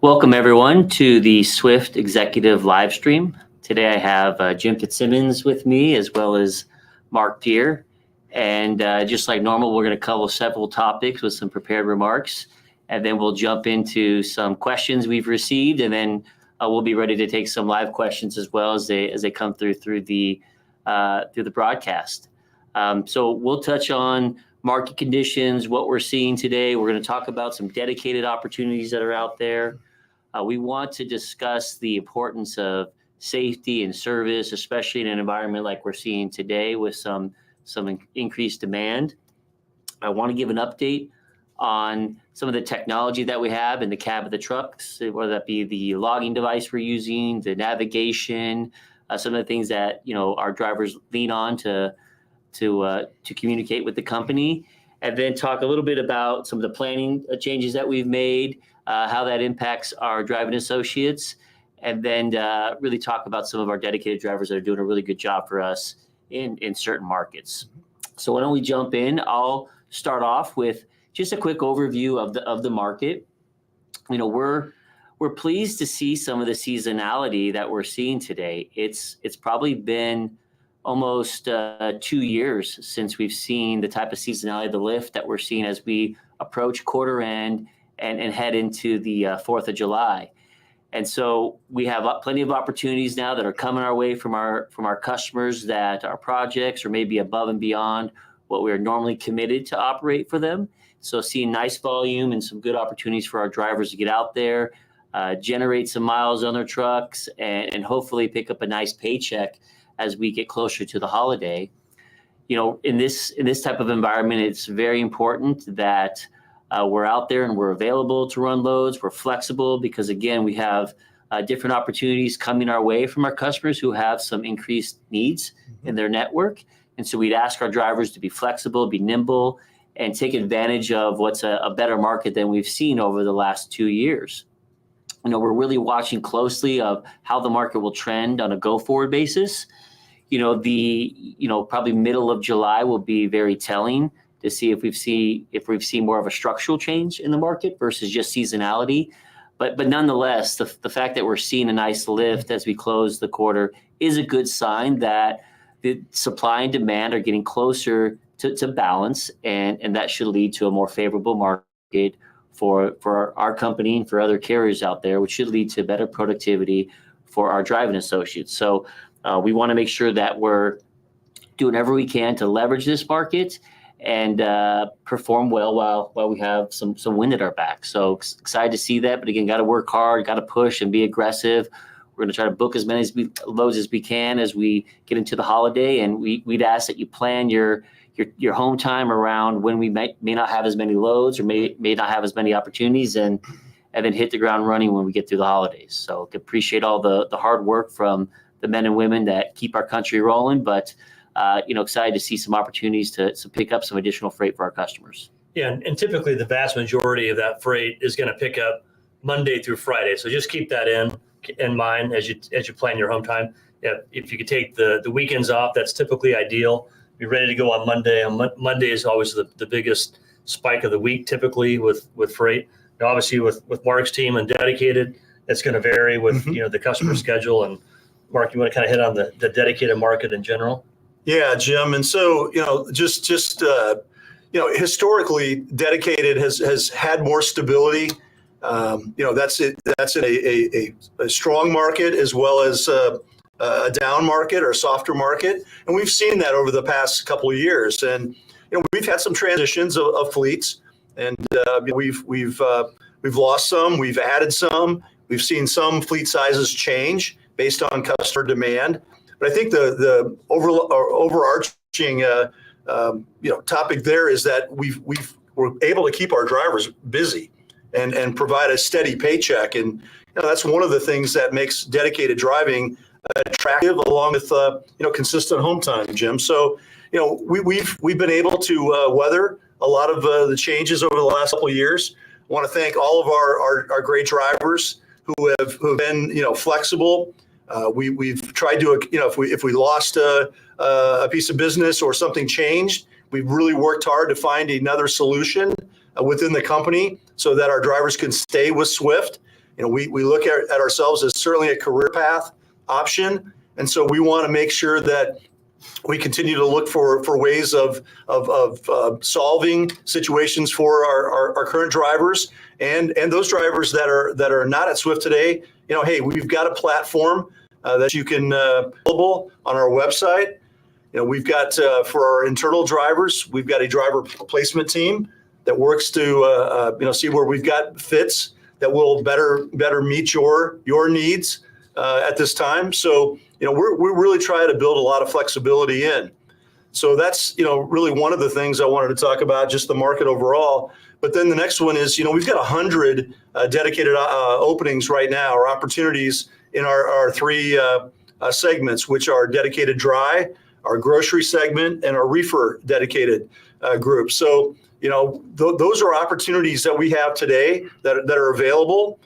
Welcome, everyone, to the Swift Executive Live Stream. Today I have Jim Fitzsimmons with me, as well as Mark Peer. And just like normal, we're going to cover several topics with some prepared remarks. And then we'll jump into some questions we've received. And then we'll be ready to take some live questions as well as they come through the broadcast. So we'll touch on market conditions, what we're seeing today. We're going to talk about some dedicated opportunities that are out there. We want to discuss the importance of safety and service, especially in an environment like we're seeing today with some increased demand. I want to give an update on some of the technology that we have in the cab of the trucks, whether that be the logging device we're using, the navigation, some of the things that our drivers lean on to communicate with the company, and then talk a little bit about some of the planning changes that we've made, how that impacts our driving associates, and then really talk about some of our dedicated drivers that are doing a really good job for us in certain markets. So why don't we jump in? I'll start off with just a quick overview of the market. We're pleased to see some of the seasonality that we're seeing today. It's probably been almost 2 years since we've seen the type of seasonality, the lift that we're seeing as we approach quarter end and head into the 4th of July. And so we have plenty of opportunities now that are coming our way from our customers that are projects or maybe above and beyond what we're normally committed to operate for them. So seeing nice volume and some good opportunities for our drivers to get out there, generate some miles on their trucks, and hopefully pick up a nice paycheck as we get closer to the holiday. In this type of environment, it's very important that we're out there and we're available to run loads. We're flexible because, again, we have different opportunities coming our way from our customers who have some increased needs in their network. And so we'd ask our drivers to be flexible, be nimble, and take advantage of what's a better market than we've seen over the last 2 years. We're really watching closely of how the market will trend on a go-forward basis. Probably middle of July will be very telling to see if we've seen more of a structural change in the market versus just seasonality. But nonetheless, the fact that we're seeing a nice lift as we close the quarter is a good sign that the supply and demand are getting closer to balance, and that should lead to a more favorable market for our company and for other carriers out there, which should lead to better productivity for our driving associates. So we want to make sure that we're doing whatever we can to leverage this market and perform well while we have some wind at our back. So excited to see that, but again, got to work hard, got to push and be aggressive. We're going to try to book as many loads as we can as we get into the holiday, and we'd ask that you plan your home time around when we may not have as many loads or may not have as many opportunities, and then hit the ground running when we get through the holidays. So appreciate all the hard work from the men and women that keep our country rolling, but excited to see some opportunities to pick up some additional freight for our customers. Yeah, and typically the vast majority of that freight is going to pick up Monday through Friday. So just keep that in mind as you plan your home time. Yeah, if you could take the weekends off, that's typically ideal. Be ready to go on Monday. Monday is always the biggest spike of the week, typically with freight. And obviously, with Mark's team and dedicated, it's going to vary with the customer schedule. And Mark, you want to kind of hit on the dedicated market in general? Yeah, Jim. And so, historically, dedicated has had more stability. That's in a strong market as well as a down market or a softer market. And we've seen that over the past couple of years. And, we've had some transitions of fleets, and we've lost some, we've added some, we've seen some fleet sizes change based on customer demand. But I think the overarching topic there is that we're able to keep our drivers busy and provide a steady paycheck, and that's one of the things that makes dedicated driving attractive, along with consistent home time, Jim. So we've been able to weather a lot of the changes over the last couple of years. I want to thank all of our great drivers who have been flexible. We've tried to, if we lost a piece of business or something changed, we've really worked hard to find another solution within the company so that our drivers can stay with Swift. we look at ourselves as certainly a career path option. And so we want to make sure that we continue to look for ways of solving situations for our current drivers and those drivers that are not at Swift today. Hey, we've got a platform that you can available on our website. We've got for our internal drivers, we've got a driver placement team that works to see where we've got fits that will better meet your needs at this time. So we're really trying to build a lot of flexibility in. So that's really one of the things I wanted to talk about, just the market overall. But then the next one is we've got 100 dedicated openings right now, or opportunities in our three segments, which are dedicated dry, our grocery segment, and our reefer dedicated group. So those are opportunities that we have today that are available.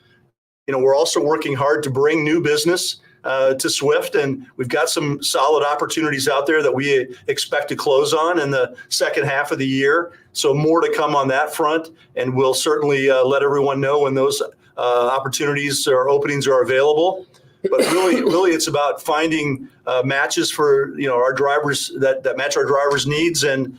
We're also working hard to bring new business to Swift, and we've got some solid opportunities out there that we expect to close on in the second half of the year. So more to come on that front, and we'll certainly let everyone know when those opportunities or openings are available. But really, it's about finding matches for our drivers that match our drivers' needs, and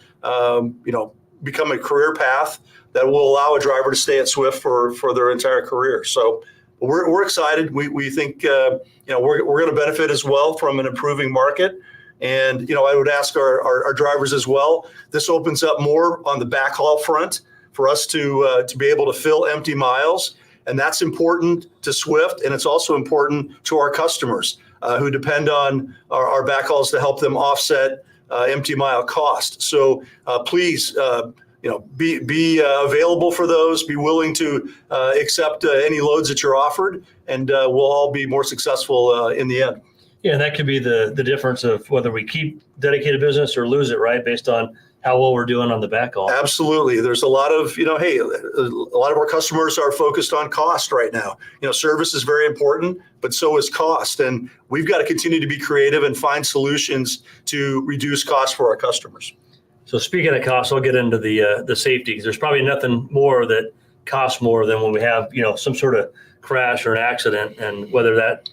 become a career path that will allow a driver to stay at Swift for their entire career. So we're excited. We think we're going to benefit as well from an improving market. And I would ask our drivers as well. This opens up more on the backhaul front for us to be able to fill empty miles. And that's important to Swift, and it's also important to our customers who depend on our backhauls to help them offset empty mile cost. So please, be available for those. Be willing to accept any loads that you're offered, and we'll all be more successful in the end. Yeah, that could be the difference of whether we keep dedicated business or lose it, right? Based on how well we're doing on the backhaul. Absolutely. There's a lot of, hey, a lot of our customers are focused on cost right now. Service is very important, but so is cost. And we've got to continue to be creative and find solutions to reduce costs for our customers. So speaking of cost, I'll get into the safety, because there's probably nothing more that costs more than when we have, some sort of crash or an accident, and whether that,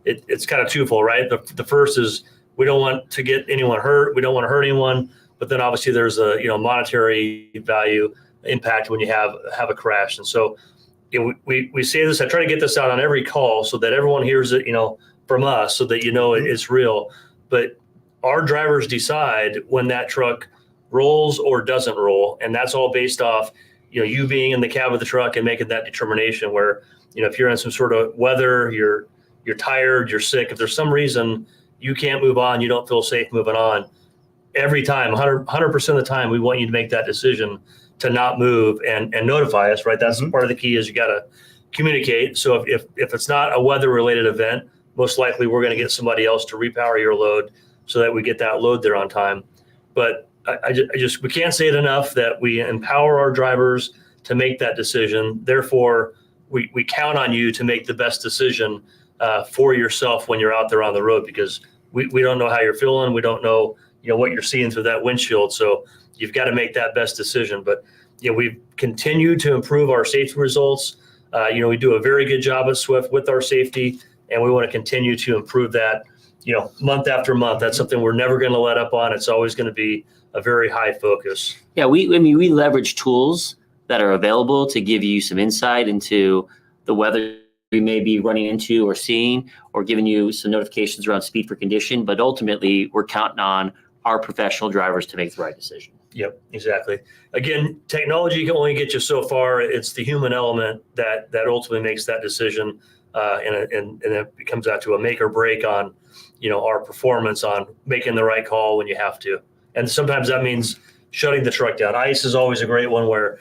it's kind of twofold, right? The first is we don't want to get anyone hurt. We don't want to hurt anyone. But then obviously there's a monetary value impact when you have a crash. And so we say this. I try to get this out on every call so that everyone hears it, from us, so that it's real. But our drivers decide when that truck rolls or doesn't roll, and that's all based off you being in the cab of the truck and making that determination. Where if you're in some sort of weather, you're tired, you're sick. If there's some reason you can't move on, you don't feel safe moving on. Every time, 100% of the time, we want you to make that decision to not move and notify us, right? That's part of the key, is you got to communicate. So if it's not a weather-related event, most likely we're going to get somebody else to repower your load so that we get that load there on time. But we can't say it enough that we empower our drivers to make that decision. Therefore, we count on you to make the best decision for yourself when you're out there on the road, because we don't know how you're feeling. We don't know what you're seeing through that windshield. So you've got to make that best decision. But we've continued to improve our safety results. We do a very good job at Swift with our safety, and we want to continue to improve that month after month. That's something we're never going to let up on. It's always going to be a very high focus. Yeah, we leverage tools that are available to give you some insight into the weather we may be running into or seeing, or giving you some notifications around speed for condition. But ultimately, we're counting on our professional drivers to make the right decision. Yep, exactly. Again, technology can only get you so far. It's the human element that ultimately makes that decision, and it comes out to a make or break on, our performance on making the right call when you have to. And sometimes that means shutting the truck down. Ice is always a great one, where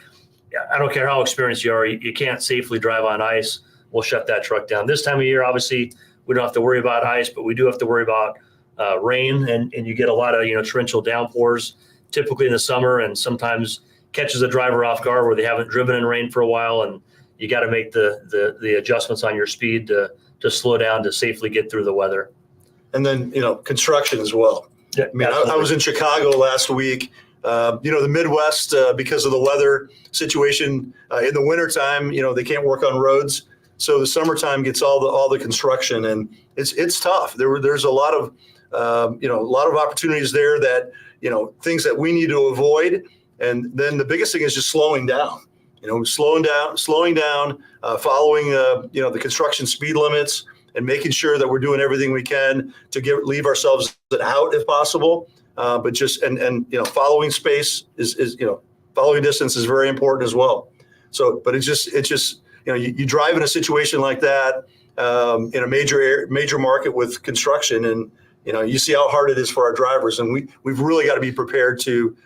I don't care how experienced you are, you can't safely drive on ice. We'll shut that truck down. This time of year, obviously, we don't have to worry about ice, but we do have to worry about rain, and you get a lot of torrential downpours typically in the summer, and sometimes catches a driver off guard where they haven't driven in rain for a while, and you got to make the adjustments on your speed to slow down to safely get through the weather. And then construction as well. Yeah, I was in Chicago last week. The Midwest, because of the weather situation in the wintertime, they can't work on roads. So the summertime gets all the construction, and it's tough. There's a lot of a lot of opportunities there that things that we need to avoid. And then the biggest thing is just slowing down. Slowing down, following the construction speed limits, and making sure that we're doing everything we can to leave ourselves out if possible. But just and following space is following distance is very important as well. So, but it's just you drive in a situation like that in a major market with construction, and you see how hard it is for our drivers, and we've really got to be prepared to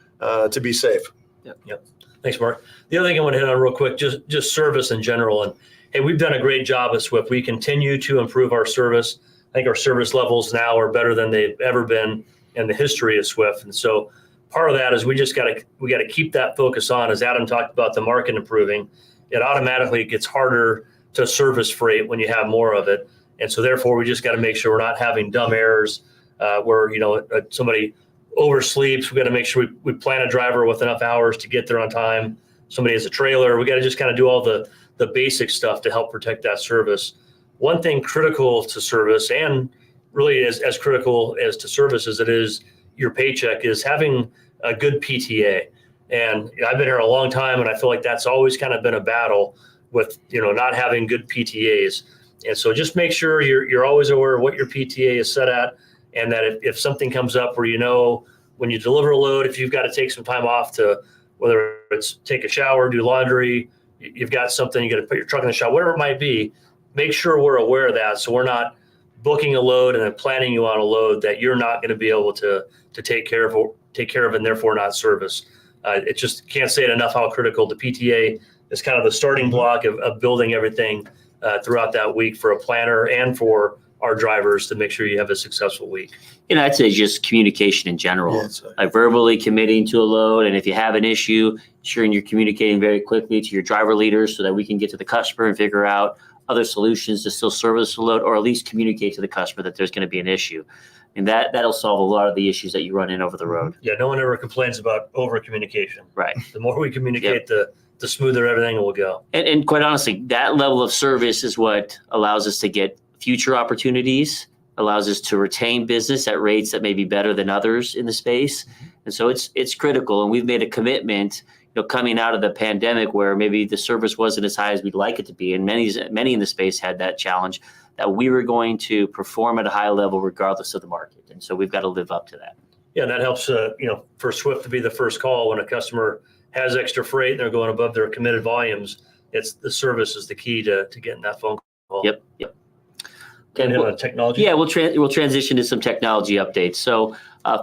be safe. Yep. Thanks, Mark. The other thing I want to hit on real quick, just service in general. And hey, we've done a great job at Swift. We continue to improve our service. I think our service levels now are better than they've ever been in the history of Swift. And so part of that is we got to keep that focus on. As Adam talked about the market improving, it automatically gets harder to service freight when you have more of it. And so therefore we just got to make sure we're not having dumb errors where somebody oversleeps. We got to make sure we plan a driver with enough hours to get there on time. Somebody has a trailer. We got to just kind of do all the basic stuff to help protect that service. One thing critical to service, and really as critical as to service as it is your paycheck, is having a good PTA. And I've been here a long time, and I feel like that's always kind of been a battle with not having good PTAs. And so just make sure you're always aware of what your PTA is set at, and that if something comes up where when you deliver a load, if you've got to take some time off to, whether it's take a shower, do laundry, you've got something, you got to put your truck in the shop, whatever it might be, make sure we're aware of that, so we're not booking a load and then planning you on a load that you're not going to be able to take care of and therefore not service. It just can't say it enough how critical the PTA is, kind of the starting block of building everything throughout that week for a planner and for our drivers to make sure you have a successful week. I'd say just communication in general, like verbally committing to a load. And if you have an issue, ensuring you're communicating very quickly to your driver leaders so that we can get to the customer and figure out other solutions to still service the load, or at least communicate to the customer that there's going to be an issue. And that'll solve a lot of the issues that you run in over the road. Yeah, no one ever complains about over communication. Right. The more we communicate, the smoother everything will go. And quite honestly, that level of service is what allows us to get future opportunities, allows us to retain business at rates that may be better than others in the space. And so it's critical. And we've made a commitment, coming out of the pandemic where maybe the service wasn't as high as we'd like it to be. And many in the space had that challenge, that we were going to perform at a high level regardless of the market. And so we've got to live up to that. Yeah, that helps, for Swift to be the first call when a customer has extra freight and they're going above their committed volumes. It's the service is the key to getting that phone call. Yep. Okay, technology? Yeah, we'll transition to some technology updates. So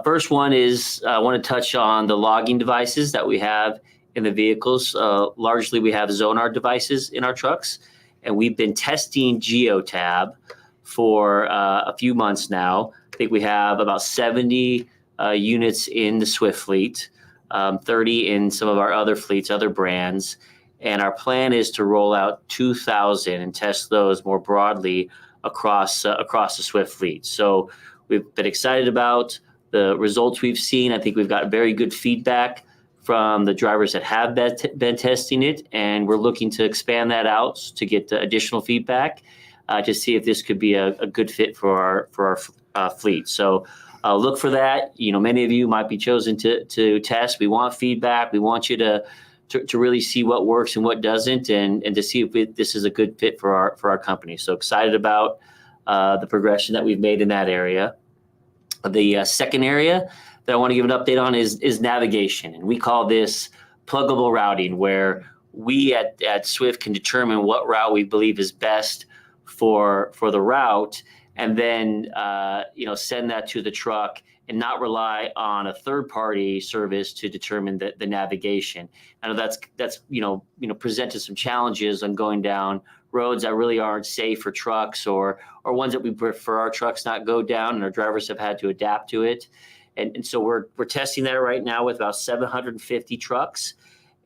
first one is I want to touch on the logging devices that we have in the vehicles. Largely, we have Zonar devices in our trucks, and we've been testing GeoTab for a few months now. I think we have about 70 units in the Swift fleet, 30 in some of our other fleets, other brands. And our plan is to roll out 2,000 and test those more broadly across the Swift fleet. So we've been excited about the results we've seen. I think we've got very good feedback from the drivers that have been testing it, and we're looking to expand that out to get additional feedback to see if this could be a good fit for our fleet. So look for that. Many of you might be chosen to test. We want feedback. We want you to really see what works and what doesn't, and to see if this is a good fit for our company. So excited about the progression that we've made in that area. The second area that I want to give an update on is navigation, and we call this pluggable routing, where we at Swift can determine what route we believe is best for the route, and then send that to the truck and not rely on a third-party service to determine the navigation. I know that's presented some challenges on going down roads that really aren't safe for trucks, or ones that we prefer our trucks not go down, and our drivers have had to adapt to it. And so we're testing that right now with about 750 trucks.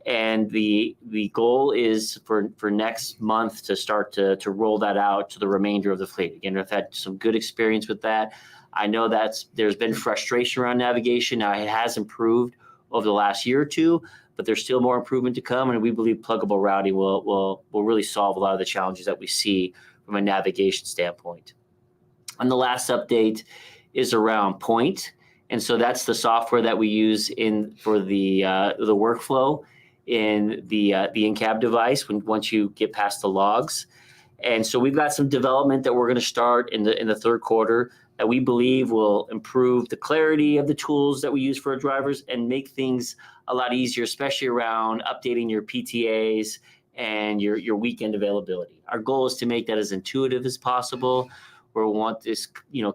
And the goal is for next month to start to roll that out to the remainder of the fleet. Again, I've had some good experience with that. I know there's been frustration around navigation. Now, it has improved over the last year or two, but there's still more improvement to come. And we believe pluggable routing will really solve a lot of the challenges that we see from a navigation standpoint. And the last update is around Point. And so that's the software that we use for the workflow in the in-cab device once you get past the logs. And so we've got some development that we're going to start in the third quarter that we believe will improve the clarity of the tools that we use for our drivers and make things a lot easier, especially around updating your PTAs and your weekend availability. Our goal is to make that as intuitive as possible. We want this,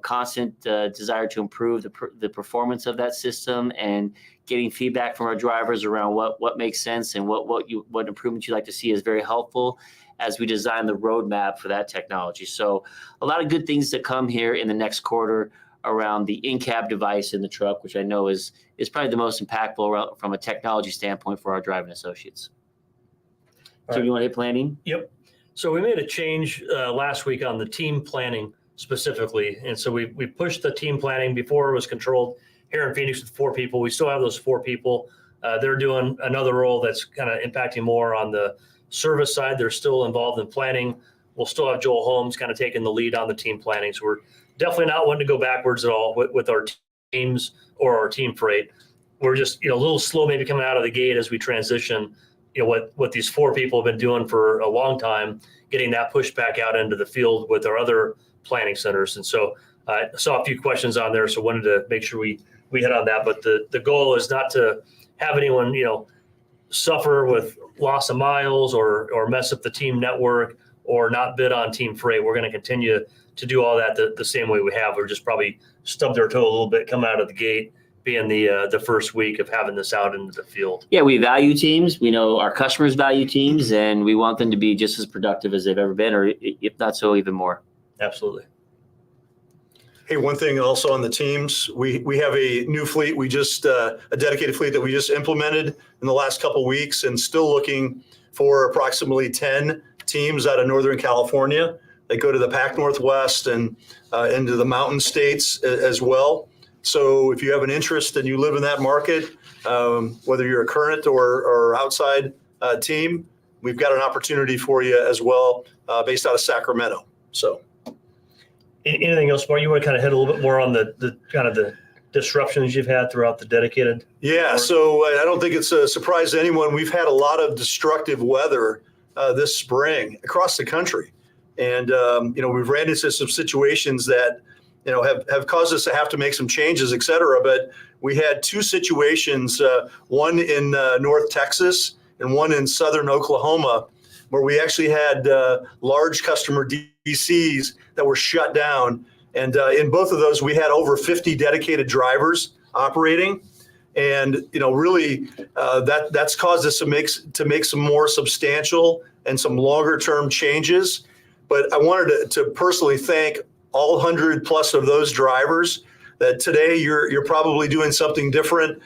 constant desire to improve the performance of that system and getting feedback from our drivers around what makes sense and what improvements you'd like to see is very helpful as we design the roadmap for that technology. So a lot of good things to come here in the next quarter around the in-cab device in the truck, which I know is probably the most impactful from a technology standpoint for our driving associates. All So right. you want to hit planning? Yep. So we made a change last week on the team planning specifically. And so we pushed the team planning. Before it was controlled here in Phoenix with 4 people. We still have those 4 people. They're doing another role that's kind of impacting more on the service side. They're still involved in planning. We'll still have Joel Holmes kind of taking the lead on the team planning. So we're definitely not wanting to go backwards at all with our teams or our team freight. We're just a little slow maybe coming out of the gate as we transition what these 4 people have been doing for a long time, getting that pushed back out into the field with our other planning centers. And so I saw a few questions on there, so wanted to make sure we hit on that. But the goal is not to have anyone suffer with loss of miles or mess up the team network or not bid on team freight. We're going to continue to do all that the same way we have. We're just probably stubbed our toe a little bit coming out of the gate, being the first week of having this out into the field. Yeah, we value teams. We know our customers value teams, and we want them to be just as productive as they've ever been, or if not so, even more. Absolutely. Hey, one thing also on the teams, we have a new fleet. We just a dedicated fleet that we just implemented in the last couple of weeks, and still looking for approximately 10 teams out of Northern California. They go to the Pac Northwest and into the mountain states as well. So if you have an interest and you live in that market, whether you're a current or outside team, we've got an opportunity for you as well, based out of Sacramento. So. Anything else, Mark? You want to kind of hit a little bit more on the kind of the disruptions you've had throughout the dedicated? Yeah, so I don't think it's a surprise to anyone. We've had a lot of destructive weather this spring across the country. And, we've ran into some situations that, have caused us to have to make some changes, et cetera. But we had 2 situations, one in North Texas and one in Southern Oklahoma, where we actually had large customer DCs that were shut down. And in both of those, we had over 50 dedicated drivers operating. And, really, that's caused us to make some more substantial and some longer term changes. But I wanted to personally thank all 100 plus of those drivers that today you're probably doing something different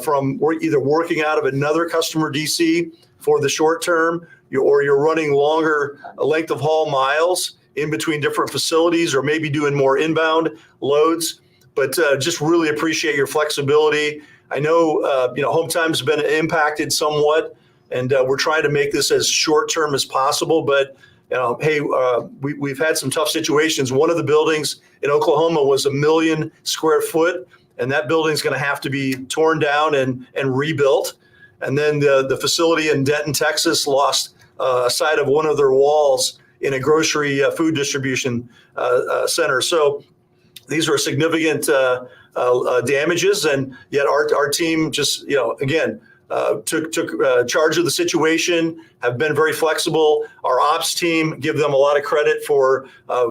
from either working out of another customer DC for the short term, or you're running longer length of haul miles in between different facilities, or maybe doing more inbound loads. But just really appreciate your flexibility. I know, home time's been impacted somewhat, and we're trying to make this as short term as possible. But hey, we've had some tough situations. One of the buildings in Oklahoma was 1 million square foot, and that building's going to have to be torn down and rebuilt. And then the facility in Denton, Texas, lost a side of one of their walls in a grocery food distribution center. So these are significant damages, and yet our team just, again, took charge of the situation, have been very flexible. Our ops team, give them a lot of credit for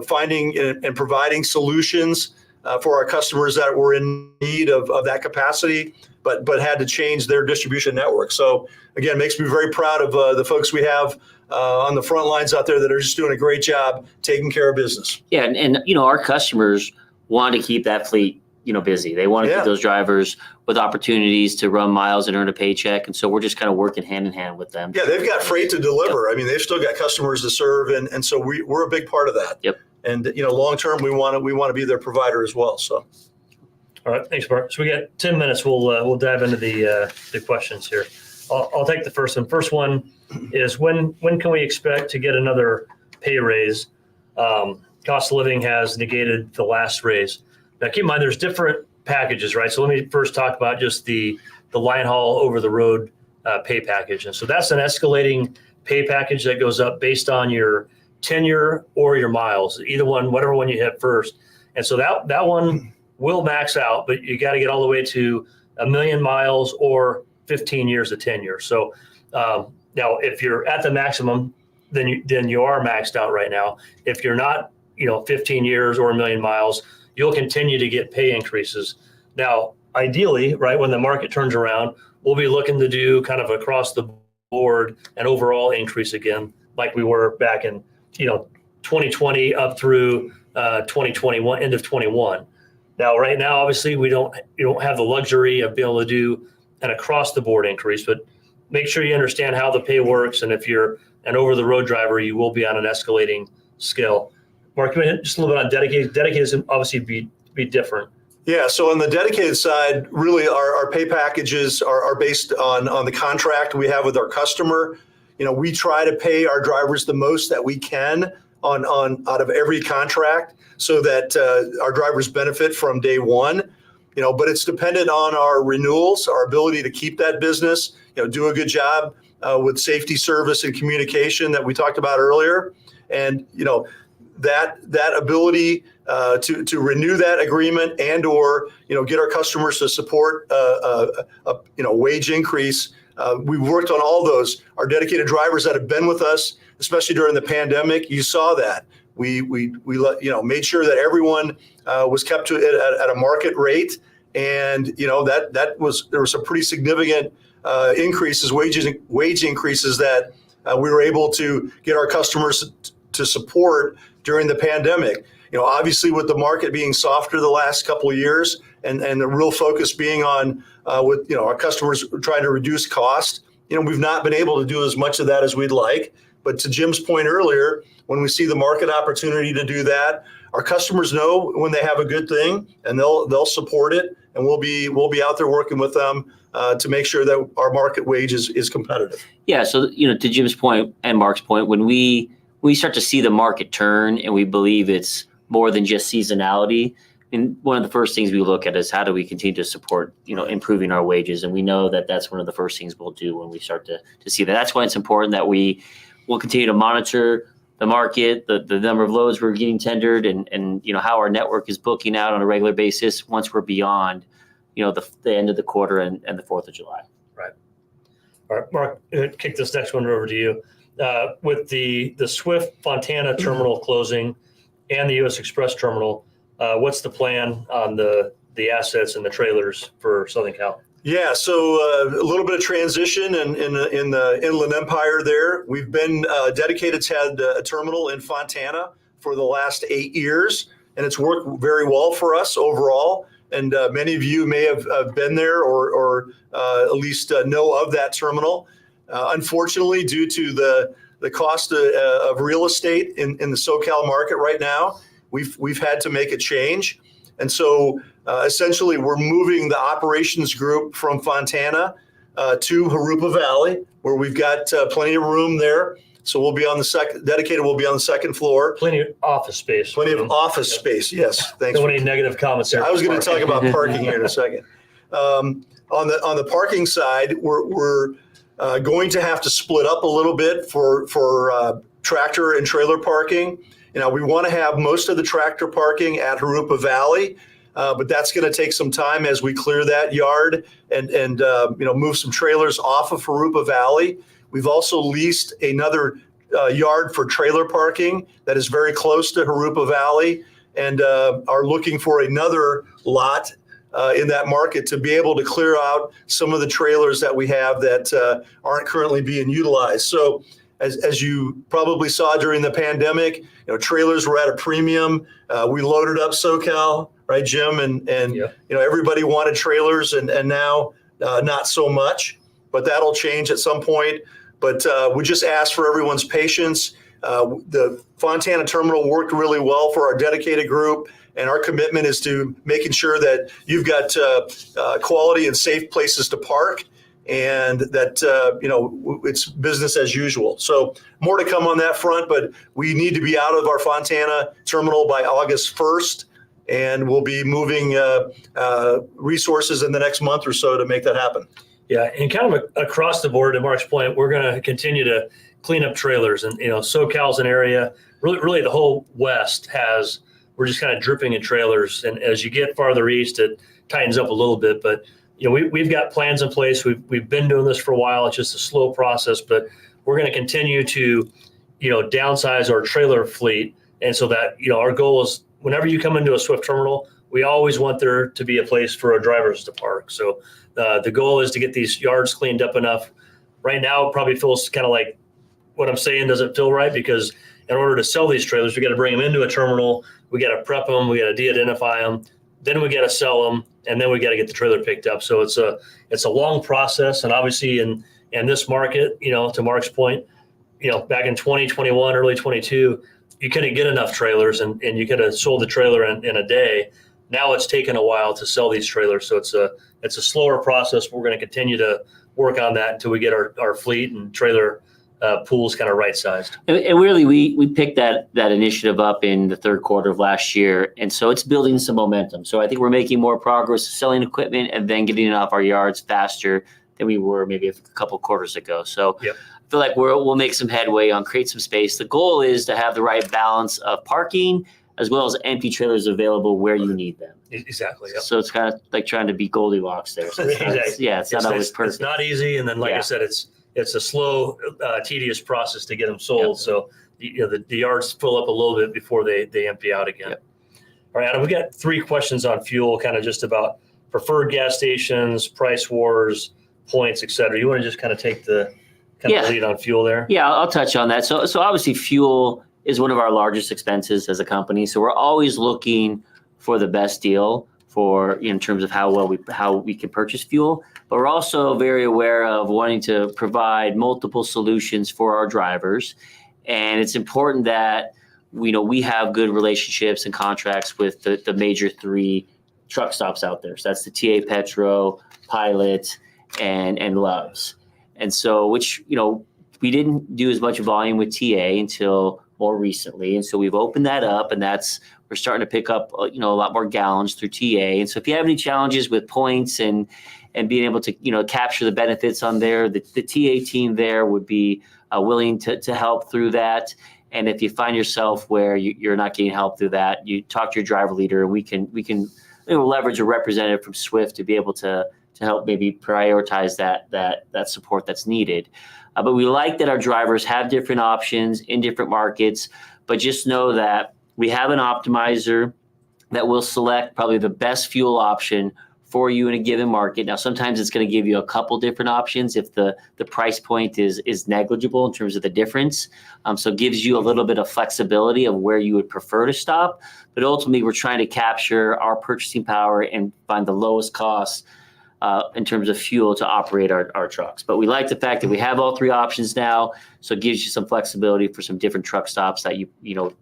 finding and providing solutions for our customers that were in need of that capacity, but had to change their distribution network. So again, makes me very proud of the folks we have on the front lines out there that are just doing a great job taking care of business. Yeah, and our customers want to keep that fleet busy. They want to keep those drivers with opportunities to run miles and earn a paycheck. And so we're just kind of working hand in hand with them. Yeah, they've got freight to deliver. I mean, they've still got customers to serve. And so we're a big part of that. Yep. And, long term, we want to be their provider as well. So. All right. Thanks, Bart. So we got 10 minutes. We'll dive into the questions here. I'll take the first one. First one is when can we expect to get another pay raise? Cost of living has negated the last raise. Now, keep in mind, there's different packages, right? So let me first talk about just the line haul over the road pay package. And so that's an escalating pay package that goes up based on your tenure or your miles, either one, whatever one you hit first. And so that one will max out, but you got to get all the way to 1 million miles or 15 years of tenure. So now, if you're at the maximum, then you are maxed out right now. If you're not, 15 years or 1 million miles, you'll continue to get pay increases. Now, ideally, right, when the market turns around, we'll be looking to do kind of across the board an overall increase again, like we were back in 2020 up through 2021, end of 21. Now, right now, obviously, you don't have the luxury of being able to do an across the board increase, but make sure you understand how the pay works. And if you're an over the road driver, you will be on an escalating scale. Mark, can we hit just a little bit on dedicated? Dedicated is obviously be different. Yeah, so on the dedicated side, really our pay packages are based on the contract we have with our customer. We try to pay our drivers the most that we can on out of every contract so that our drivers benefit from day one. But it's dependent on our renewals, our ability to keep that business, do a good job with safety, service, and communication that we talked about earlier. And, that ability to renew that agreement and or, get our customers to support a wage increase. We've worked on all those. Our dedicated drivers that have been with us, especially during the pandemic, you saw that. We made sure that everyone was kept to it at a market rate. And, there was some pretty significant wage increases that we were able to get our customers to support during the pandemic. Obviously with the market being softer the last couple of years and the real focus being on with our customers trying to reduce cost, we've not been able to do as much of that as we'd like. But to Jim's point earlier, when we see the market opportunity to do that, our customers know when they have a good thing and they'll support it, and we'll be out there working with them to make sure that our market wage is competitive. Yeah. So, to Jim's point and Mark's point, when we start to see the market turn and we believe it's more than just seasonality, and one of the first things we look at is how do we continue to support, improving our wages. And we know that that's one of the first things we'll do when we start to see that. That's why it's important that we will continue to monitor the market, the number of loads we're getting tendered and how our network is booking out on a regular basis once we're beyond, the end of the quarter and the 4th of July. Right. All right, Mark, kick this next one over to you. With the Swift Fontana terminal closing and the U.S. Express terminal, what's the plan on the assets and the trailers for Southern Cal? Yeah, so a little bit of transition in the Inland Empire there. We've been Dedicated's had a terminal in Fontana for the last 8 years, and it's worked very well for us overall. And many of you may have been there or at least know of that terminal. Unfortunately, due to the cost of real estate in the SoCal market right now, we've had to make a change. And so essentially, we're moving the operations group from Fontana to Jurupa Valley, where we've got plenty of room there. So we'll be on the Dedicated will be on the second floor. Plenty of office space. Plenty of office space, yes. Thanks. Don't want any negative comments there. I was going to talk about parking here in a second. On the parking side, we're going to have to split up a little bit for tractor and trailer parking. We want to have most of the tractor parking at Jurupa Valley, but that's going to take some time as we clear that yard and move some trailers off of Jurupa Valley. We've also leased another yard for trailer parking that is very close to Jurupa Valley, and are looking for another lot in that market to be able to clear out some of the trailers that we have that aren't currently being utilized. So as you probably saw during the pandemic, trailers were at a premium. We loaded up SoCal, right, Jim? And Yep. Everybody wanted trailers, and now not so much. But that'll change at some point. But we just ask for everyone's patience. The Fontana terminal worked really well for our dedicated group, and our commitment is to making sure that you've got quality and safe places to park. and that, it's business as usual. So more to come on that front, but we need to be out of our Fontana terminal by August 1st, and we'll be moving resources in the next month or so to make that happen. Yeah, and kind of across the board, to Mark's point, we're going to continue to clean up trailers, and SoCal's an area. Really, the whole West we're just kind of dripping in trailers, and as you get farther east, it tightens up a little bit. But we've got plans in place. We've been doing this for a while. It's just a slow process, but we're going to continue to downsize our trailer fleet, and so that our goal is whenever you come into a Swift terminal, we always want there to be a place for our drivers to park. So the goal is to get these yards cleaned up enough. Right now, it probably feels kind of like what I'm saying doesn't feel right, because in order to sell these trailers, we got to bring them into a terminal. We got to prep them. We got to de-identify them. Then we got to sell them, and then we got to get the trailer picked up. So it's a long process. And obviously in this market, to Mark's point, back in 2021, early 22, you couldn't get enough trailers, and you could have sold the trailer in a day. Now it's taken a while to sell these trailers. So it's a slower process. We're going to continue to work on that until we get our fleet and trailer pools kind of right sized. And really, we picked that initiative up in the third quarter of last year, and so it's building some momentum. So I think we're making more progress selling equipment and then getting it off our yards faster than we were maybe a couple quarters ago. So Yep. I feel like we'll make some headway on create some space. The goal is to have the right balance of parking as well as empty trailers available where you need them. Exactly. Yep. So it's kind of like trying to be Goldilocks there. So it's not always perfect. It's not easy, and then like I said, it's a slow, tedious process to get them sold. Yep. So the yards fill up a little bit before they empty out again. Yep. All right, Adam, we got 3 questions on fuel, kind of just about preferred gas stations, price wars, points, et cetera. You want to just kind of take the lead on fuel there? Yeah, I'll touch on that. So obviously fuel is one of our largest expenses as a company. So we're always looking for the best deal in terms of how we can purchase fuel. But we're also very aware of wanting to provide multiple solutions for our drivers. And it's important that we have good relationships and contracts with the major 3 truck stops out there. So that's the TA Petro, Pilot, and Love's. And so, which, we didn't do as much volume with TA until more recently. And so we've opened that up, and we're starting to pick up, a lot more gallons through TA. And so if you have any challenges with points and being able to, capture the benefits on there, the TA team there would be willing to help through that. And if you find yourself where you're not getting help through that, you talk to your driver leader, and we can leverage a representative from Swift to be able to help maybe prioritize that support that's needed. But we like that our drivers have different options in different markets, but just know that we have an optimizer that will select probably the best fuel option for you in a given market. Now, sometimes it's going to give you a couple different options if the price point is negligible in terms of the difference. So it gives you a little bit of flexibility of where you would prefer to stop. But ultimately, we're trying to capture our purchasing power and find the lowest cost in terms of fuel to operate our trucks. But we like the fact that we have all 3 options now, so it gives you some flexibility for some different truck stops that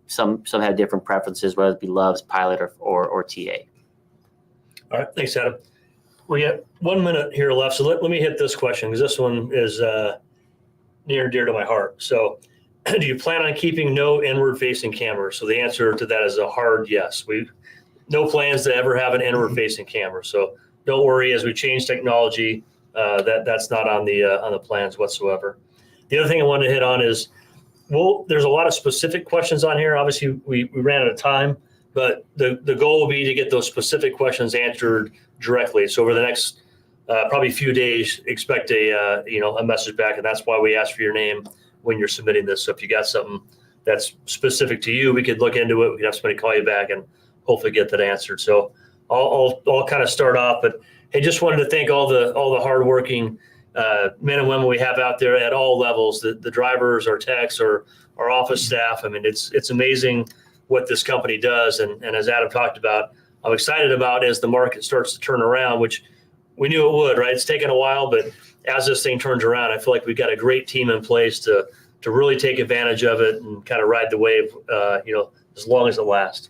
some have different preferences, whether it be Love's, Pilot, or TA. All right, thanks, Adam. We got 1 minute here left, so let me hit this question, because this one is near and dear to my heart. So do you plan on keeping no inward-facing cameras? So the answer to that is a hard yes. No plans to ever have an inward-facing camera. So don't worry, as we change technology, that's not on the plans whatsoever. The other thing I wanted to hit on is, there's a lot of specific questions on here. Obviously, we ran out of time, but the goal will be to get those specific questions answered directly. So over the next probably few days, expect a message back, and that's why we ask for your name when you're submitting this. So if you got something that's specific to you, we could look into it. We could have somebody call you back and hopefully get that answered. So I'll kind of start off, but hey, just wanted to thank all the hardworking men and women we have out there at all levels, the drivers, our techs, or our office staff. I mean, it's amazing what this company does. And as Adam talked about, I'm excited about as the market starts to turn around, which we knew it would, right? It's taken a while, but as this thing turns around, I feel like we've got a great team in place to really take advantage of it and kind of ride the wave, as long as it lasts.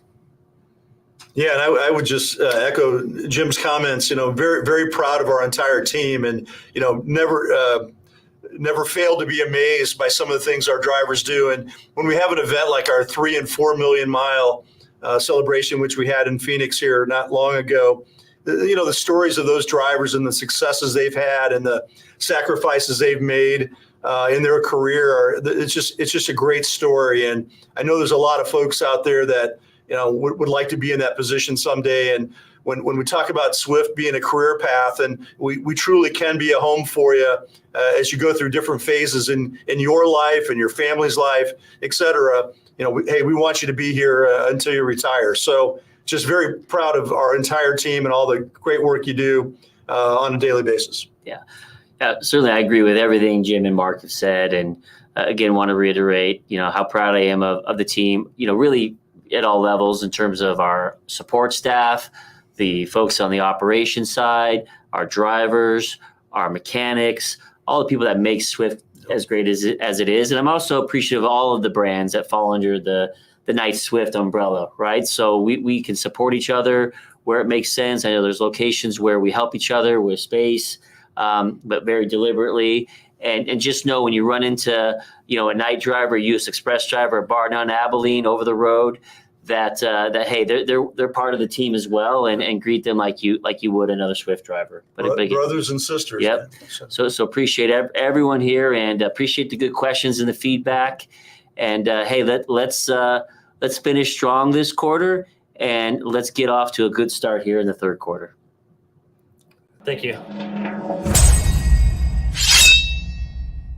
Yeah, and I would just echo Jim's comments. Very, very proud of our entire team, and never failed to be amazed by some of the things our drivers do. And when we have an event like our 3 and 4 million mile celebration, which we had in Phoenix here not long ago, the stories of those drivers and the successes they've had and the sacrifices they've made in their career it's just a great story. And I know there's a lot of folks out there that would like to be in that position someday. And when we talk about Swift being a career path, and we truly can be a home for you as you go through different phases in your life and your family's life, et cetera. We want you to be here until you retire. So just very proud of our entire team and all the great work you do on a daily basis. Yeah, certainly I agree with everything Jim and Mark have said. And again, want to reiterate, how proud I am of the team, really at all levels in terms of our support staff, the folks on the operations side, our drivers, our mechanics, all the people that make Swift as great as it is. And I'm also appreciative of all of the brands that fall under the Knight Swift umbrella, right? So we can support each other where it makes sense. I know there's locations where we help each other with space, but very deliberately. And just know when you run into, a Knight driver, a US Express driver, a bar down Abilene over the road, that hey, they're part of the team as well, and greet them like you would another Swift driver. But brothers and sisters. Yep. So appreciate everyone here, and appreciate the good questions and the feedback. And hey, let's finish strong this quarter, and let's get off to a good start here in the third quarter. Thank you.